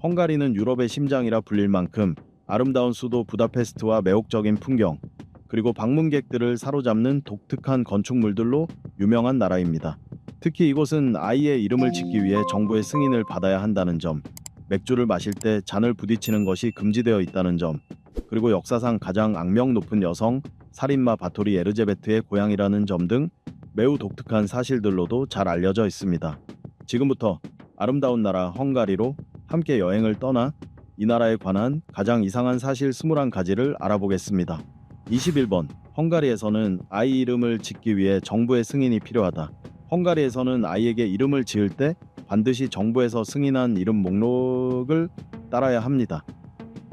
헝가리는 유럽의 심장이라 불릴 만큼 아름다운 수도 부다페스트와 매혹적인 풍경, 그리고 방문객들을 사로잡는 독특한 건축물들로 유명한 나라입니다. 특히 이곳은 아이의 이름을 짓기 위해 정부의 승인을 받아야 한다는 점, 맥주를 마실 때 잔을 부딪히는 것이 금지되어 있다는 점, 그리고 역사상 가장 악명 높은 여성 살인마 바토리 에르제베트의 고향이라는 점 등 매우 독특한 사실들로도 잘 알려져 있습니다. 지금부터 아름다운 나라 헝가리로 함께 여행을 떠나 이 나라에 관한 가장 이상한 사실 21가지를 알아보겠습니다. 21번. 헝가리에서는 아이 이름을 짓기 위해 정부의 승인이 필요하다. 헝가리에서는 아이에게 이름을 지을 때 반드시 정부에서 승인한 이름 목록을 따라야 합니다.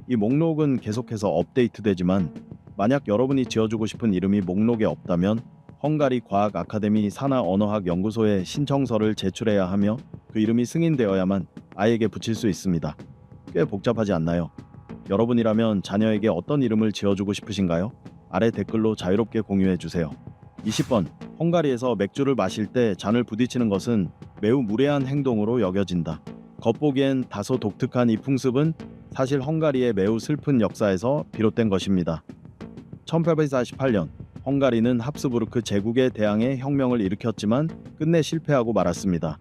이 목록은 계속해서 업데이트되지만 만약 여러분이 지어주고 싶은 이름이 목록에 없다면 헝가리 과학 아카데미 산하 언어학 연구소에 신청서를 제출해야 하며 그 이름이 승인되어야만 아이에게 붙일 수 있습니다. 꽤 복잡하지 않나요? 여러분이라면 자녀에게 어떤 이름을 지어주고 싶으신가요? 아래 댓글로 자유롭게 공유해주세요. 20번. 헝가리에서 맥주를 마실 때 잔을 부딪히는 것은 매우 무례한 행동으로 여겨진다. 겉보기엔 다소 독특한 이 풍습은 사실 헝가리의 매우 슬픈 역사에서 비롯된 것입니다. 1848년 헝가리는 합스부르크 제국에 대항해 혁명을 일으켰지만 끝내 실패하고 말았습니다.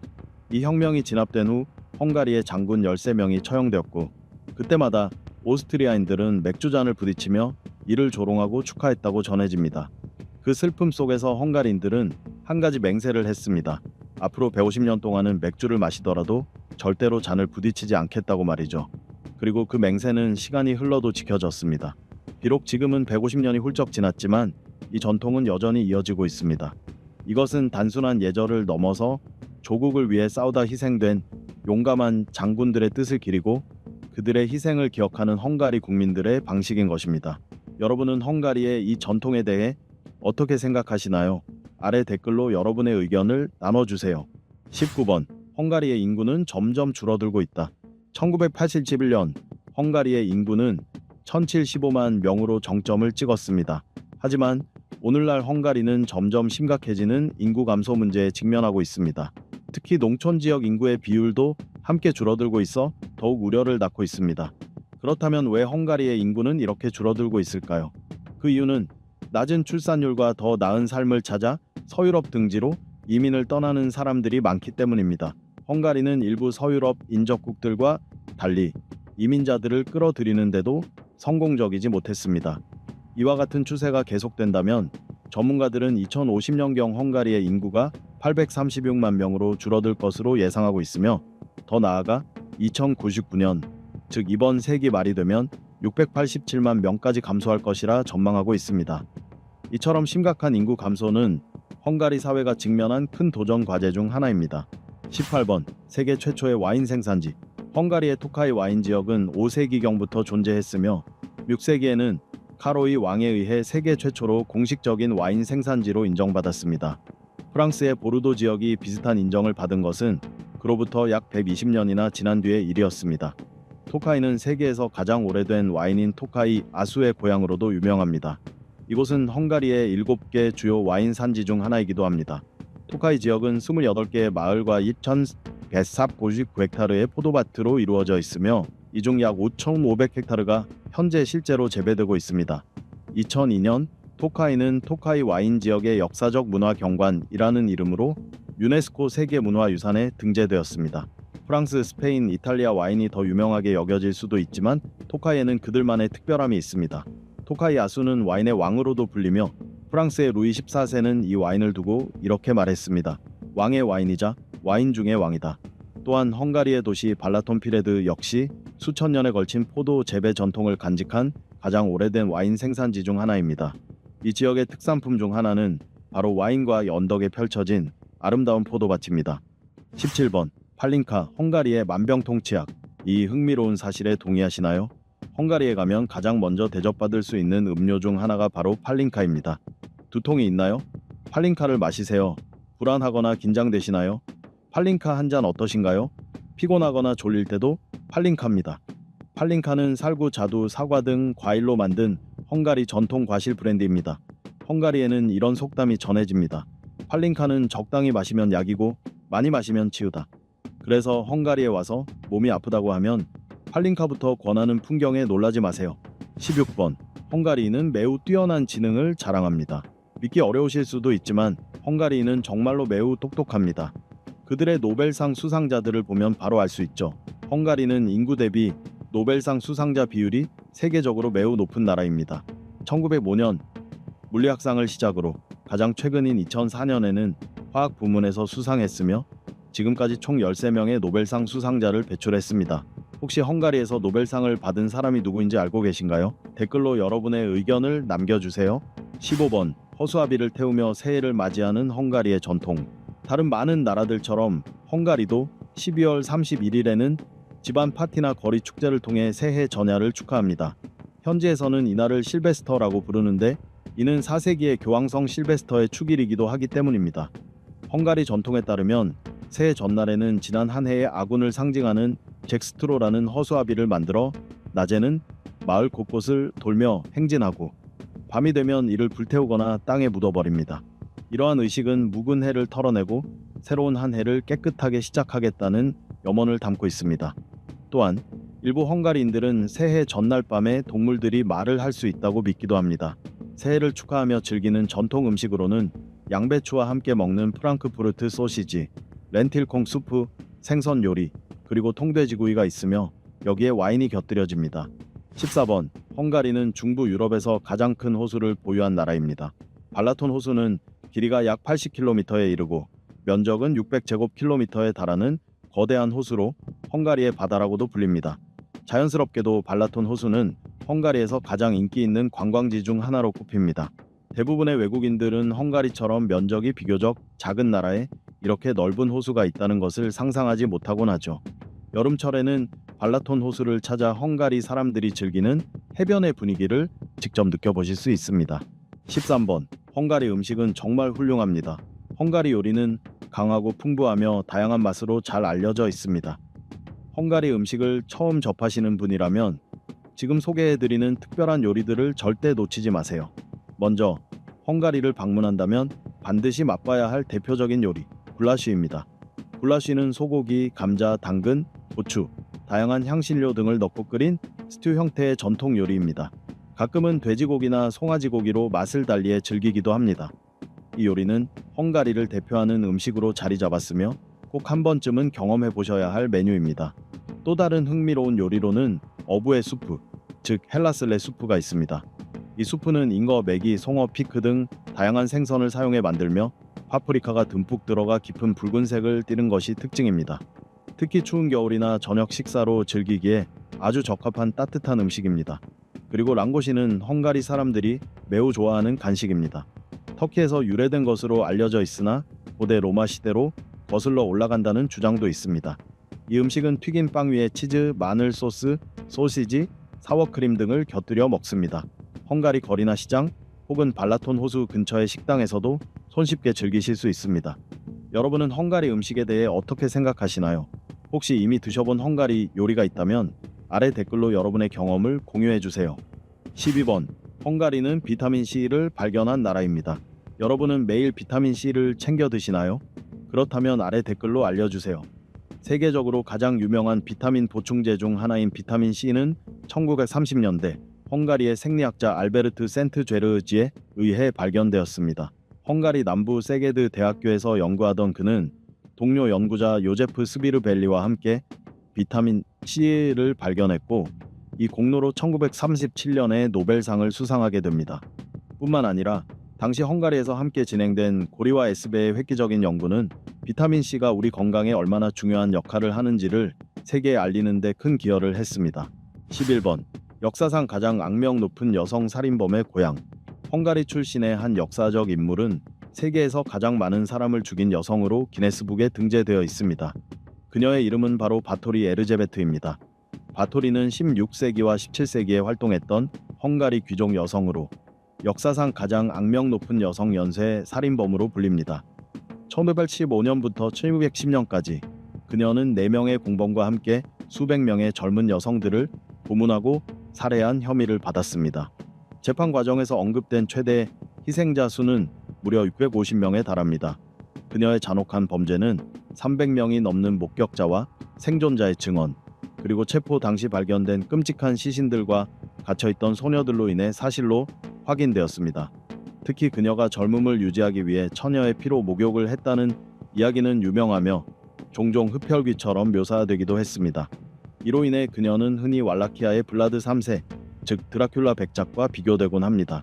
이 혁명이 진압된 후 헝가리의 장군 13명이 처형되었고 그때마다 오스트리아인들은 맥주잔을 부딪히며 이를 조롱하고 축하했다고 전해집니다. 그 슬픔 속에서 헝가리인들은 한 가지 맹세를 했습니다. 앞으로 150년 동안은 맥주를 마시더라도 절대로 잔을 부딪히지 않겠다고 말이죠. 그리고 그 맹세는 시간이 흘러도 지켜졌습니다. 비록 지금은 150년이 훌쩍 지났지만 이 전통은 여전히 이어지고 있습니다. 이것은 단순한 예절을 넘어서 조국을 위해 싸우다 희생된 용감한 장군들의 뜻을 기리고 그들의 희생을 기억하는 헝가리 국민들의 방식인 것입니다. 여러분은 헝가리의 이 전통에 대해 어떻게 생각하시나요? 아래 댓글로 여러분의 의견을 나눠주세요. 19번. 헝가리의 인구는 점점 줄어들고 있다. 1981년 헝가리의 인구는 1075만 명으로 정점을 찍었습니다. 하지만 오늘날 헝가리는 점점 심각해지는 인구 감소 문제에 직면하고 있습니다. 특히 농촌 지역 인구의 비율도 함께 줄어들고 있어 더욱 우려를 낳고 있습니다. 그렇다면 왜 헝가리의 인구는 이렇게 줄어들고 있을까요? 그 이유는 낮은 출산율과 더 나은 삶을 찾아 서유럽 등지로 이민을 떠나는 사람들이 많기 때문입니다. 헝가리는 일부 서유럽 인접국들과 달리 이민자들을 끌어들이는데도 성공적이지 못했습니다. 이와 같은 추세가 계속된다면 전문가들은 2050년경 헝가리의 인구가 836만 명으로 줄어들 것으로 예상하고 있으며 더 나아가 2099년, 즉 이번 세기 말이 되면 687만 명까지 감소할 것이라 전망하고 있습니다. 이처럼 심각한 인구 감소는 헝가리 사회가 직면한 큰 도전 과제 중 하나입니다. 18번. 세계 최초의 와인 생산지. 헝가리의 토카이 와인 지역은 5세기경부터 존재했으며 6세기에는 카로이 왕에 의해 세계 최초로 공식적인 와인 생산지로 인정받았습니다. 프랑스의 보르도 지역이 비슷한 인정을 받은 것은 그로부터 약 120년이나 지난 뒤의 일이었습니다. 토카이는 세계에서 가장 오래된 와인인 토카이 아수의 고향으로도 유명합니다. 이곳은 헝가리의 7개 주요 와인 산지 중 하나이기도 합니다. 토카이 지역은 28개의 마을과 2,199헥타르의 포도밭으로 이루어져 있으며 이 중 약 5,500헥타르가 현재 실제로 재배되고 있습니다. 2002년 토카이는 토카이 와인 지역의 역사적 문화 경관이라는 이름으로 유네스코 세계문화유산에 등재되었습니다. 프랑스, 스페인, 이탈리아 와인이 더 유명하게 여겨질 수도 있지만 토카이에는 그들만의 특별함이 있습니다. 토카이 아수는 와인의 왕으로도 불리며 프랑스의 루이 14세는 이 와인을 두고 이렇게 말했습니다. 왕의 와인이자 와인 중의 왕이다. 또한 헝가리의 도시 발라톤피레드 역시 수천 년에 걸친 포도 재배 전통을 간직한 가장 오래된 와인 생산지 중 하나입니다. 이 지역의 특산품 중 하나는 바로 와인과 언덕에 펼쳐진 아름다운 포도밭입니다. 17번. 팔링카, 헝가리의 만병통치약. 이 흥미로운 사실에 동의하시나요? 헝가리에 가면 가장 먼저 대접받을 수 있는 음료 중 하나가 바로 팔링카입니다. 두통이 있나요? 팔링카를 마시세요. 불안하거나 긴장되시나요? 팔링카 한 잔 어떠신가요? 피곤하거나 졸릴 때도 팔링카입니다. 팔링카는 살구, 자두, 사과 등 과일로 만든 헝가리 전통 과실 브랜드입니다. 헝가리에는 이런 속담이 전해집니다. 팔링카는 적당히 마시면 약이고 많이 마시면 치유다. 그래서 헝가리에 와서 몸이 아프다고 하면 팔린카부터 권하는 풍경에 놀라지 마세요. 16번. 헝가리인은 매우 뛰어난 지능을 자랑합니다. 믿기 어려우실 수도 있지만 헝가리인은 정말로 매우 똑똑합니다. 그들의 노벨상 수상자들을 보면 바로 알 수 있죠. 헝가리는 인구 대비 노벨상 수상자 비율이 세계적으로 매우 높은 나라입니다. 1905년 물리학상을 시작으로 가장 최근인 2004년에는 화학 부문에서 수상했으며 지금까지 총 13명의 노벨상 수상자를 배출했습니다. 혹시 헝가리에서 노벨상을 받은 사람이 누구인지 알고 계신가요? 댓글로 여러분의 의견을 남겨주세요. 15번. 허수아비를 태우며 새해를 맞이하는 헝가리의 전통. 다른 많은 나라들처럼 헝가리도 12월 31일에는 집안 파티나 거리 축제를 통해 새해 전야를 축하합니다. 현지에서는 이날을 실베스터라고 부르는데 이는 4세기의 교황성 실베스터의 축일이기도 하기 때문입니다. 헝가리 전통에 따르면 새해 전날에는 지난 한 해의 아군을 상징하는 잭스트로라는 허수아비를 만들어 낮에는 마을 곳곳을 돌며 행진하고 밤이 되면 이를 불태우거나 땅에 묻어버립니다. 이러한 의식은 묵은 해를 털어내고 새로운 한 해를 깨끗하게 시작하겠다는 염원을 담고 있습니다. 또한 일부 헝가리인들은 새해 전날 밤에 동물들이 말을 할 수 있다고 믿기도 합니다. 새해를 축하하며 즐기는 전통 음식으로는 양배추와 함께 먹는 프랑크푸르트 소시지, 렌틸콩 수프, 생선 요리, 그리고 통돼지구이가 있으며 여기에 와인이 곁들여집니다. 14번. 헝가리는 중부 유럽에서 가장 큰 호수를 보유한 나라입니다. 발라톤 호수는 길이가 약 80km에 이르고 면적은 600제곱킬로미터에 달하는 거대한 호수로 헝가리의 바다라고도 불립니다. 자연스럽게도 발라톤 호수는 헝가리에서 가장 인기 있는 관광지 중 하나로 꼽힙니다. 대부분의 외국인들은 헝가리처럼 면적이 비교적 작은 나라에 이렇게 넓은 호수가 있다는 것을 상상하지 못하곤 하죠. 여름철에는 발라톤 호수를 찾아 헝가리 사람들이 즐기는 해변의 분위기를 직접 느껴보실 수 있습니다. 13번. 헝가리 음식은 정말 훌륭합니다. 헝가리 요리는 강하고 풍부하며 다양한 맛으로 잘 알려져 있습니다. 헝가리 음식을 처음 접하시는 분이라면 지금 소개해드리는 특별한 요리들을 절대 놓치지 마세요. 먼저 헝가리를 방문한다면 반드시 맛봐야 할 대표적인 요리 굴라쉬입니다. 굴라쉬는 소고기, 감자, 당근, 고추, 다양한 향신료 등을 넣고 끓인 스튜 형태의 전통 요리입니다. 가끔은 돼지고기나 송아지고기로 맛을 달리해 즐기기도 합니다. 이 요리는 헝가리를 대표하는 음식으로 자리 잡았으며 꼭 한 번쯤은 경험해 보셔야 할 메뉴입니다. 또 다른 흥미로운 요리로는 어부의 수프, 즉 헬라슬레 수프가 있습니다. 이 수프는 잉어, 메기, 송어, 피크 등 다양한 생선을 사용해 만들며 파프리카가 듬뿍 들어가 깊은 붉은색을 띠는 것이 특징입니다. 특히 추운 겨울이나 저녁 식사로 즐기기에 아주 적합한 따뜻한 음식입니다. 그리고 랑고시는 헝가리 사람들이 매우 좋아하는 간식입니다. 터키에서 유래된 것으로 알려져 있으나 고대 로마 시대로 거슬러 올라간다는 주장도 있습니다. 이 음식은 튀긴 빵 위에 치즈, 마늘 소스, 소시지, 사워크림 등을 곁들여 먹습니다. 헝가리 거리나 시장 혹은 발라톤 호수 근처의 식당에서도 손쉽게 즐기실 수 있습니다. 여러분은 헝가리 음식에 대해 어떻게 생각하시나요? 혹시 이미 드셔본 헝가리 요리가 있다면 아래 댓글로 여러분의 경험을 공유해 주세요. 12번. 헝가리는 비타민C를 발견한 나라입니다. 여러분은 매일 비타민C를 챙겨 드시나요? 그렇다면 아래 댓글로 알려주세요. 세계적으로 가장 유명한 비타민 보충제 중 하나인 비타민C는 1930년대 헝가리의 생리학자 알베르트 센트죄르지에 의해 발견되었습니다. 헝가리 남부 세게드 대학교에서 연구하던 그는 동료 연구자 요제프 스비르벨리와 함께 비타민 C를 발견했고 이 공로로 1937년에 노벨상을 수상하게 됩니다. 뿐만 아니라 당시 헝가리에서 함께 진행된 고리와 에스베의 획기적인 연구는 비타민 C가 우리 건강에 얼마나 중요한 역할을 하는지를 세계에 알리는 데 큰 기여를 했습니다. 11번. 역사상 가장 악명 높은 여성 살인범의 고향. 헝가리 출신의 한 역사적 인물은 세계에서 가장 많은 사람을 죽인 여성으로 기네스북에 등재되어 있습니다. 그녀의 이름은 바로 바토리 에르제베트입니다. 바토리는 16세기와 17세기에 활동했던 헝가리 귀족 여성으로 역사상 가장 악명 높은 여성 연쇄 살인범으로 불립니다. 1515년부터 1910년까지 그녀는 4명의 공범과 함께 수백 명의 젊은 여성들을 고문하고 살해한 혐의를 받았습니다. 재판 과정에서 언급된 최대 희생자 수는 무려 650명에 달합니다. 그녀의 잔혹한 범죄는 300명이 넘는 목격자와 생존자의 증언, 그리고 체포 당시 발견된 끔찍한 시신들과 갇혀있던 소녀들로 인해 사실로 확인되었습니다. 특히 그녀가 젊음을 유지하기 위해 처녀의 피로 목욕을 했다는 이야기는 유명하며 종종 흡혈귀처럼 묘사되기도 했습니다. 이로 인해 그녀는 흔히 왈라키아의 블라드 3세, 즉 드라큘라 백작과 비교되곤 합니다.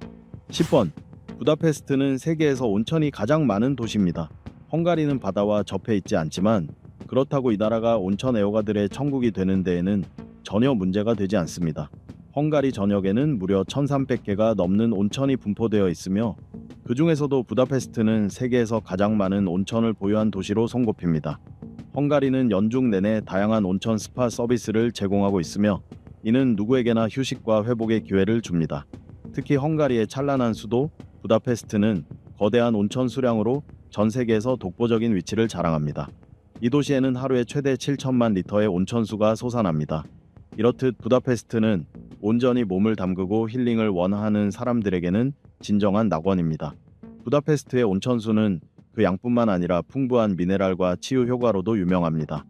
10번. 부다페스트는 세계에서 온천이 가장 많은 도시입니다. 헝가리는 바다와 접해 있지 않지만 그렇다고 이 나라가 온천 애호가들의 천국이 되는 데에는 전혀 문제가 되지 않습니다. 헝가리 전역에는 무려 1300개가 넘는 온천이 분포되어 있으며 그 중에서도 부다페스트는 세계에서 가장 많은 온천을 보유한 도시로 손꼽힙니다. 헝가리는 연중 내내 다양한 온천 스파 서비스를 제공하고 있으며 이는 누구에게나 휴식과 회복의 기회를 줍니다. 특히 헝가리의 찬란한 수도 부다페스트는 거대한 온천 수량으로 전 세계에서 독보적인 위치를 자랑합니다. 이 도시에는 하루에 최대 7천만 리터의 온천수가 솟아납니다. 이렇듯 부다페스트는 온전히 몸을 담그고 힐링을 원하는 사람들에게는 진정한 낙원입니다. 부다페스트의 온천수는 그 양뿐만 아니라 풍부한 미네랄과 치유 효과로도 유명합니다.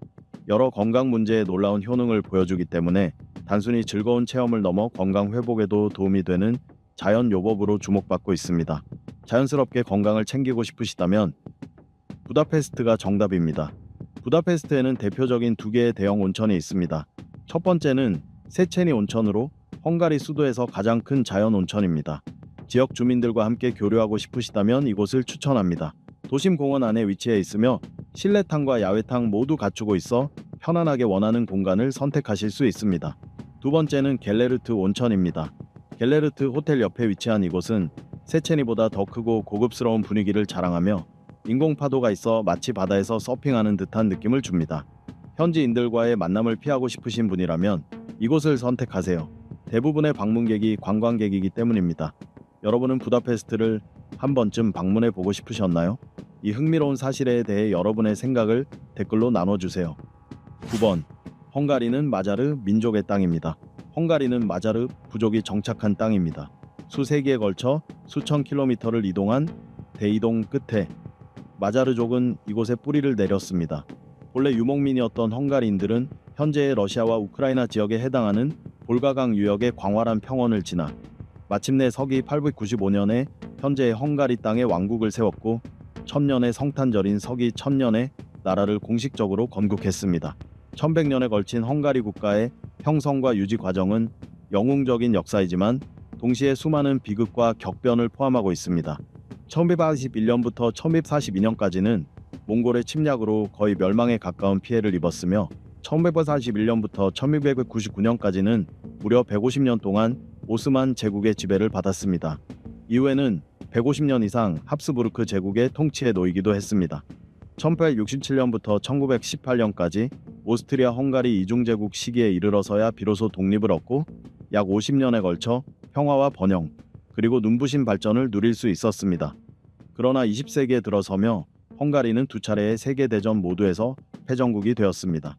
여러 건강 문제에 놀라운 효능을 보여주기 때문에 단순히 즐거운 체험을 넘어 건강 회복에도 도움이 되는 자연 요법으로 주목받고 있습니다. 자연스럽게 건강을 챙기고 싶으시다면 부다페스트가 정답입니다. 부다페스트에는 대표적인 두 개의 대형 온천이 있습니다. 첫 번째는 세체니 온천으로 헝가리 수도에서 가장 큰 자연 온천입니다. 지역 주민들과 함께 교류하고 싶으시다면 이곳을 추천합니다. 도심 공원 안에 위치해 있으며 실내탕과 야외탕 모두 갖추고 있어 편안하게 원하는 공간을 선택하실 수 있습니다. 두 번째는 갤레르트 온천입니다. 갤레르트 호텔 옆에 위치한 이곳은 세체니보다 더 크고 고급스러운 분위기를 자랑하며 인공 파도가 있어 마치 바다에서 서핑하는 듯한 느낌을 줍니다. 현지인들과의 만남을 피하고 싶으신 분이라면 이곳을 선택하세요. 대부분의 방문객이 관광객이기 때문입니다. 여러분은 부다페스트를 한 번쯤 방문해 보고 싶으셨나요? 이 흥미로운 사실에 대해 여러분의 생각을 댓글로 나눠주세요. 9번. 헝가리는 마자르 민족의 땅입니다. 헝가리는 마자르 부족이 정착한 땅입니다. 수세기에 걸쳐 수천 킬로미터를 이동한 대이동 끝에 마자르족은 이곳에 뿌리를 내렸습니다. 본래 유목민이었던 헝가리인들은 현재의 러시아와 우크라이나 지역에 해당하는 볼가강 유역의 광활한 평원을 지나 마침내 서기 895년에 현재의 헝가리 땅에 왕국을 세웠고 1000년의 성탄절인 서기 1000년에 나라를 공식적으로 건국했습니다. 1100년에 걸친 헝가리 국가의 형성과 유지 과정은 영웅적인 역사이지만 동시에 수많은 비극과 격변을 포함하고 있습니다. 1141년부터 1142년까지는 몽골의 침략으로 거의 멸망에 가까운 피해를 입었으며 1141년부터 1699년까지는 무려 150년 동안 오스만 제국의 지배를 받았습니다. 이후에는 150년 이상 합스부르크 제국의 통치에 놓이기도 했습니다. 1867년부터 1918년까지 오스트리아 헝가리 이중제국 시기에 이르러서야 비로소 독립을 얻고 약 50년에 걸쳐 평화와 번영, 그리고 눈부신 발전을 누릴 수 있었습니다. 그러나 20세기에 들어서며 헝가리는 두 차례의 세계대전 모두에서 패전국이 되었습니다.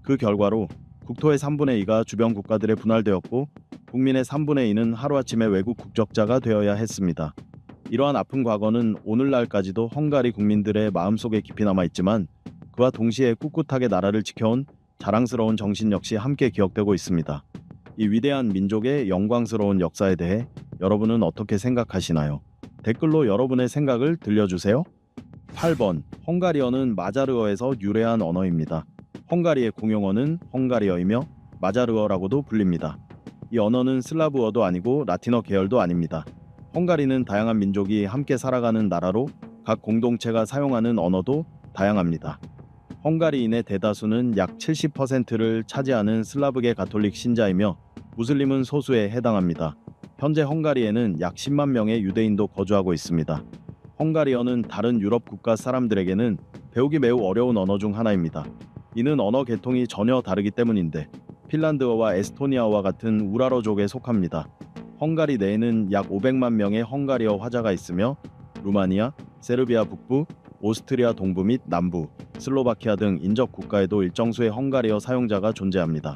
그 결과로 국토의 3분의 2가 주변 국가들에 분할되었고 국민의 3분의 2는 하루아침에 외국 국적자가 되어야 했습니다. 이러한 아픈 과거는 오늘날까지도 헝가리 국민들의 마음속에 깊이 남아있지만 그와 동시에 꿋꿋하게 나라를 지켜온 자랑스러운 정신 역시 함께 기억되고 있습니다. 이 위대한 민족의 영광스러운 역사에 대해 여러분은 어떻게 생각하시나요? 댓글로 여러분의 생각을 들려주세요. 8번. 헝가리어는 마자르어에서 유래한 언어입니다. 헝가리의 공용어는 헝가리어이며 마자르어라고도 불립니다. 이 언어는 슬라브어도 아니고 라틴어 계열도 아닙니다. 헝가리는 다양한 민족이 함께 살아가는 나라로 각 공동체가 사용하는 언어도 다양합니다. 헝가리인의 대다수는 약 70%를 차지하는 슬라브계 가톨릭 신자이며 무슬림은 소수에 해당합니다. 현재 헝가리에는 약 10만 명의 유대인도 거주하고 있습니다. 헝가리어는 다른 유럽 국가 사람들에게는 배우기 매우 어려운 언어 중 하나입니다. 이는 언어 계통이 전혀 다르기 때문인데 핀란드어와 에스토니아어와 같은 우라러족에 속합니다. 헝가리 내에는 약 500만 명의 헝가리어 화자가 있으며 루마니아, 세르비아 북부, 오스트리아 동부 및 남부, 슬로바키아 등 인접 국가에도 일정 수의 헝가리어 사용자가 존재합니다.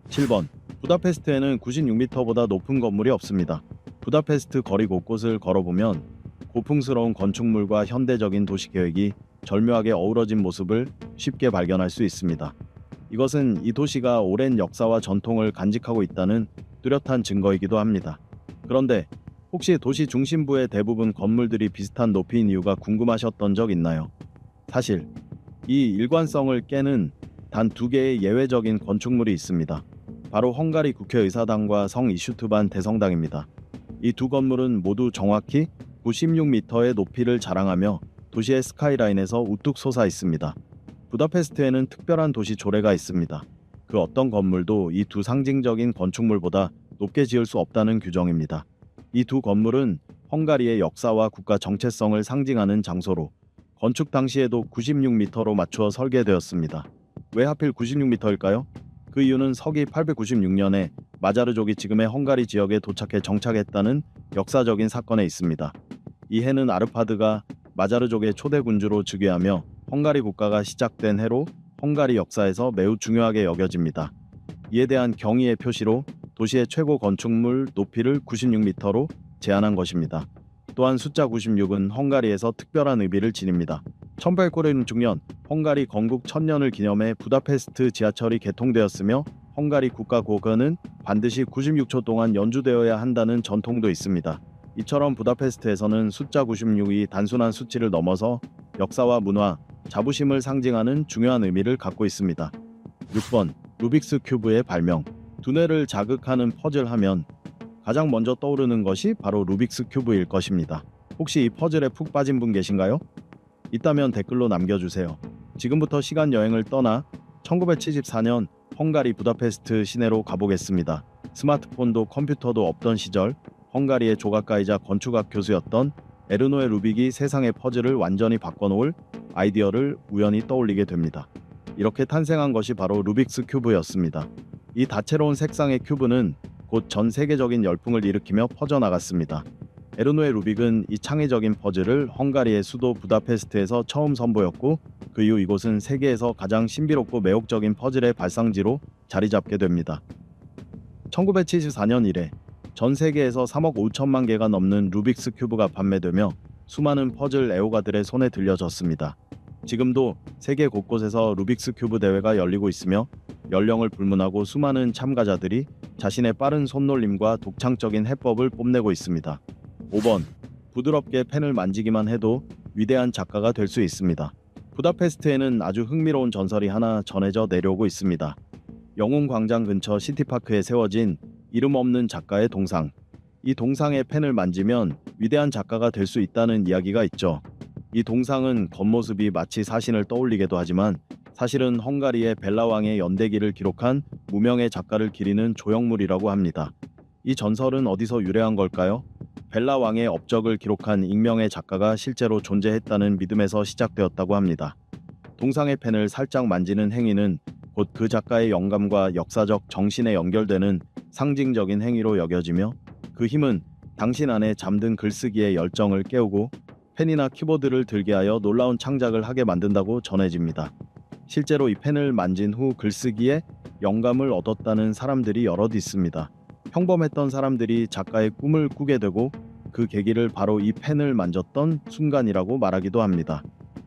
7번. 부다페스트에는 96m보다 높은 건물이 없습니다. 부다페스트 거리 곳곳을 걸어보면 고풍스러운 건축물과 현대적인 도시계획이 절묘하게 어우러진 모습을 쉽게 발견할 수 있습니다. 이것은 이 도시가 오랜 역사와 전통을 간직하고 있다는 뚜렷한 증거이기도 합니다. 그런데 혹시 도시 중심부의 대부분 건물들이 비슷한 높이인 이유가 궁금하셨던 적 있나요? 사실 이 일관성을 깨는 단 두 개의 예외적인 건축물이 있습니다. 바로 헝가리 국회의사당과 성 이슈트반 대성당입니다. 이 두 건물은 모두 정확히 96m의 높이를 자랑하며 도시의 스카이라인에서 우뚝 솟아 있습니다. 부다페스트에는 특별한 도시 조례가 있습니다. 그 어떤 건물도 이 두 상징적인 건축물보다 높게 지을 수 없다는 규정입니다. 이 두 건물은 헝가리의 역사와 국가 정체성을 상징하는 장소로 건축 당시에도 96m로 맞추어 설계되었습니다. 왜 하필 96m일까요? 그 이유는 서기 896년에 마자르족이 지금의 헝가리 지역에 도착해 정착했다는 역사적인 사건에 있습니다. 이 해는 아르파드가 마자르족의 초대 군주로 즉위하며 헝가리 국가가 시작된 해로 헝가리 역사에서 매우 중요하게 여겨집니다. 이에 대한 경의의 표시로 도시의 최고 건축물 높이를 96m로 제한한 것입니다. 또한 숫자 96은 헝가리에서 특별한 의미를 지닙니다. 1896년 헝가리 건국 1000년을 기념해 부다페스트 지하철이 개통되었으며 헝가리 국가국어는 반드시 96초 동안 연주되어야 한다는 전통도 있습니다. 이처럼 부다페스트에서는 숫자 96이 단순한 수치를 넘어서 역사와 문화, 자부심을 상징하는 중요한 의미를 갖고 있습니다. 6번 루빅스 큐브의 발명. 두뇌를 자극하는 퍼즐 하면 가장 먼저 떠오르는 것이 바로 루빅스 큐브일 것입니다. 혹시 이 퍼즐에 푹 빠진 분 계신가요? 있다면 댓글로 남겨주세요. 지금부터 시간 여행을 떠나 1974년 헝가리 부다페스트 시내로 가보겠습니다. 스마트폰도 컴퓨터도 없던 시절 헝가리의 조각가이자 건축학 교수였던 에르노의 루빅이 세상의 퍼즐을 완전히 바꿔놓을 아이디어를 우연히 떠올리게 됩니다. 이렇게 탄생한 것이 바로 루빅스 큐브였습니다. 이 다채로운 색상의 큐브는 곧 전 세계적인 열풍을 일으키며 퍼져나갔습니다. 에르노의 루빅은 이 창의적인 퍼즐을 헝가리의 수도 부다페스트에서 처음 선보였고 그 이후 이곳은 세계에서 가장 신비롭고 매혹적인 퍼즐의 발상지로 자리 잡게 됩니다. 1974년 이래 전 세계에서 3억 5천만 개가 넘는 루빅스 큐브가 판매되며 수많은 퍼즐 애호가들의 손에 들려졌습니다. 지금도 세계 곳곳에서 루빅스 큐브 대회가 열리고 있으며 연령을 불문하고 수많은 참가자들이 자신의 빠른 손놀림과 독창적인 해법을 뽐내고 있습니다. 5번 부드럽게 펜을 만지기만 해도 위대한 작가가 될 수 있습니다. 부다페스트에는 아주 흥미로운 전설이 하나 전해져 내려오고 있습니다. 영웅 광장 근처 시티파크에 세워진 이름 없는 작가의 동상. 이 동상의 펜을 만지면 위대한 작가가 될 수 있다는 이야기가 있죠. 이 동상은 겉모습이 마치 사신을 떠올리게도 하지만 사실은 헝가리의 벨라 왕의 연대기를 기록한 무명의 작가를 기리는 조형물이라고 합니다. 이 전설은 어디서 유래한 걸까요? 벨라 왕의 업적을 기록한 익명의 작가가 실제로 존재했다는 믿음에서 시작되었다고 합니다. 동상의 펜을 살짝 만지는 행위는 곧 그 작가의 영감과 역사적 정신에 연결되는 상징적인 행위로 여겨지며 그 힘은 당신 안에 잠든 글쓰기의 열정을 깨우고 펜이나 키보드를 들게 하여 놀라운 창작을 하게 만든다고 전해집니다. 실제로 이 펜을 만진 후 글쓰기에 영감을 얻었다는 사람들이 여럿 있습니다. 평범했던 사람들이 작가의 꿈을 꾸게 되고 그 계기를 바로 이 펜을 만졌던 순간이라고 말하기도 합니다.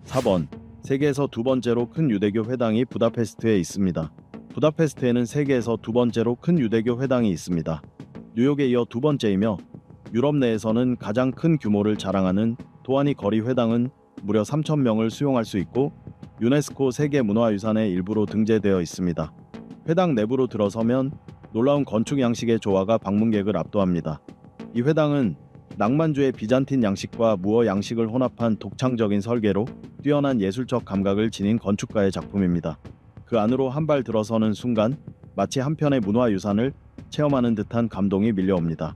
4번 세계에서 두 번째로 큰 유대교 회당이 부다페스트에 있습니다. 부다페스트에는 세계에서 두 번째로 큰 유대교 회당이 있습니다. 뉴욕에 이어 두 번째이며 유럽 내에서는 가장 큰 규모를 자랑하는 도하니 거리 회당은 무려 3,000명을 수용할 수 있고 유네스코 세계문화유산의 일부로 등재되어 있습니다. 회당 내부로 들어서면 놀라운 건축 양식의 조화가 방문객을 압도합니다. 이 회당은 낭만주의 비잔틴 양식과 무어 양식을 혼합한 독창적인 설계로 뛰어난 예술적 감각을 지닌 건축가의 작품입니다. 그 안으로 한 발 들어서는 순간 마치 한 편의 문화유산을 체험하는 듯한 감동이 밀려옵니다.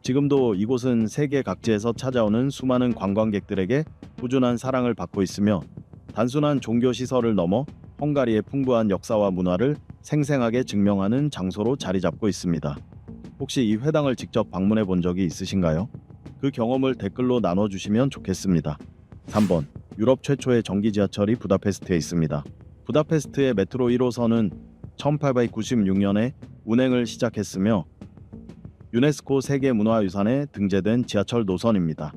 지금도 이곳은 세계 각지에서 찾아오는 수많은 관광객들에게 꾸준한 사랑을 받고 있으며 단순한 종교 시설을 넘어 헝가리의 풍부한 역사와 문화를 생생하게 증명하는 장소로 자리 잡고 있습니다. 혹시 이 회당을 직접 방문해 본 적이 있으신가요? 그 경험을 댓글로 나눠주시면 좋겠습니다. 3번 유럽 최초의 전기 지하철이 부다페스트에 있습니다. 부다페스트의 메트로 1호선은 1896년에 운행을 시작했으며 유네스코 세계문화유산에 등재된 지하철 노선입니다.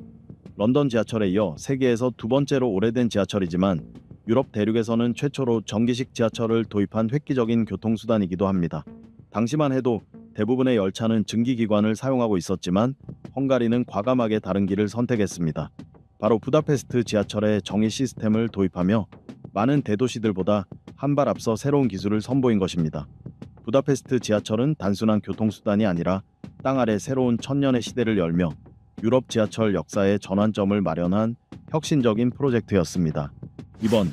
런던 지하철에 이어 세계에서 두 번째로 오래된 지하철이지만 유럽 대륙에서는 최초로 전기식 지하철을 도입한 획기적인 교통수단이기도 합니다. 당시만 해도 대부분의 열차는 증기기관을 사용하고 있었지만 헝가리는 과감하게 다른 길을 선택했습니다. 바로 부다페스트 지하철의 정의 시스템을 도입하며 많은 대도시들보다 한 발 앞서 새로운 기술을 선보인 것입니다. 부다페스트 지하철은 단순한 교통수단이 아니라 땅 아래 새로운 천년의 시대를 열며 유럽 지하철 역사의 전환점을 마련한 혁신적인 프로젝트였습니다. 이번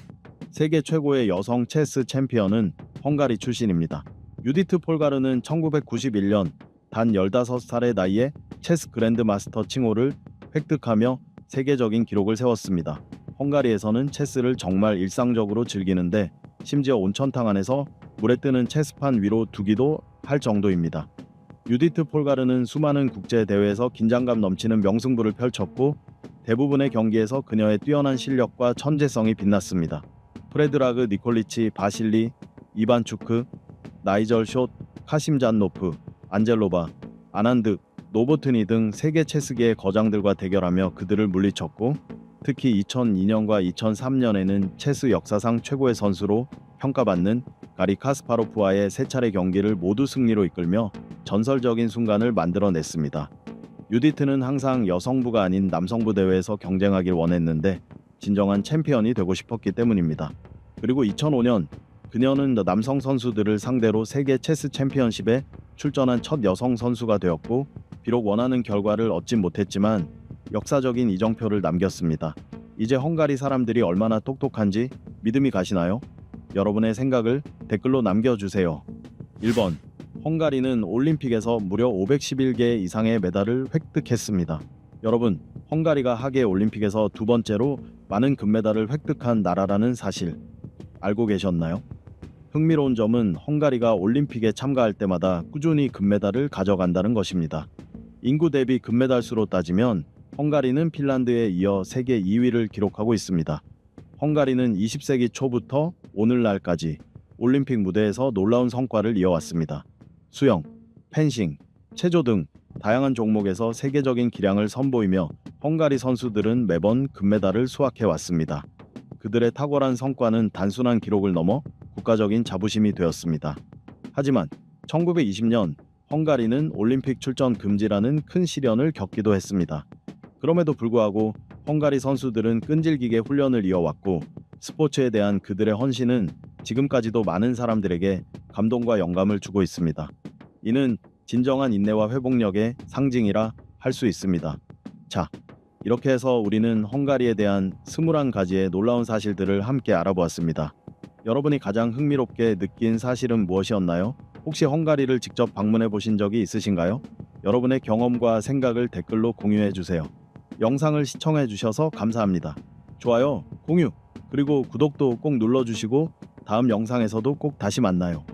세계 최고의 여성 체스 챔피언은 헝가리 출신입니다. 유디트 폴가르는 1991년 단 15살의 나이에 체스 그랜드마스터 칭호를 획득하며 세계적인 기록을 세웠습니다. 헝가리에서는 체스를 정말 일상적으로 즐기는데 심지어 온천탕 안에서 물에 뜨는 체스판 위로 두기도 할 정도입니다. 유디트 폴가르는 수많은 국제 대회에서 긴장감 넘치는 명승부를 펼쳤고 대부분의 경기에서 그녀의 뛰어난 실력과 천재성이 빛났습니다. 프레드라그 니콜리치 바실리, 이반추크, 나이절 숏, 카심 잔노프, 안젤로바, 아난드, 노보트니 등 세계 체스계의 거장들과 대결하며 그들을 물리쳤고 특히 2002년과 2003년에는 체스 역사상 최고의 선수로 평가받는 가리 카스파로프와의 세 차례 경기를 모두 승리로 이끌며 전설적인 순간을 만들어냈습니다. 유디트는 항상 여성부가 아닌 남성부 대회에서 경쟁하길 원했는데 진정한 챔피언이 되고 싶었기 때문입니다. 그리고 2005년 그녀는 남성 선수들을 상대로 세계 체스 챔피언십에 출전한 첫 여성 선수가 되었고 비록 원하는 결과를 얻진 못했지만 역사적인 이정표를 남겼습니다. 이제 헝가리 사람들이 얼마나 똑똑한지 믿음이 가시나요? 여러분의 생각을 댓글로 남겨주세요. 1번 헝가리는 올림픽에서 무려 511개 이상의 메달을 획득했습니다. 여러분, 헝가리가 하계 올림픽에서 두 번째로 많은 금메달을 획득한 나라라는 사실 알고 계셨나요? 흥미로운 점은 헝가리가 올림픽에 참가할 때마다 꾸준히 금메달을 가져간다는 것입니다. 인구 대비 금메달 수로 따지면 헝가리는 핀란드에 이어 세계 2위를 기록하고 있습니다. 헝가리는 20세기 초부터 오늘날까지 올림픽 무대에서 놀라운 성과를 이어왔습니다. 수영, 펜싱, 체조 등 다양한 종목에서 세계적인 기량을 선보이며 헝가리 선수들은 매번 금메달을 수확해왔습니다. 그들의 탁월한 성과는 단순한 기록을 넘어 국가적인 자부심이 되었습니다. 하지만 1920년 헝가리는 올림픽 출전 금지라는 큰 시련을 겪기도 했습니다. 그럼에도 불구하고 헝가리 선수들은 끈질기게 훈련을 이어왔고 스포츠에 대한 그들의 헌신은 지금까지도 많은 사람들에게 감동과 영감을 주고 있습니다. 이는 진정한 인내와 회복력의 상징이라 할 수 있습니다. 자, 이렇게 해서 우리는 헝가리에 대한 21가지의 놀라운 사실들을 함께 알아보았습니다. 여러분이 가장 흥미롭게 느낀 사실은 무엇이었나요? 혹시 헝가리를 직접 방문해 보신 적이 있으신가요? 여러분의 경험과 생각을 댓글로 공유해 주세요. 영상을 시청해 주셔서 감사합니다. 좋아요, 공유, 그리고 구독도 꼭 눌러주시고 다음 영상에서도 꼭 다시 만나요.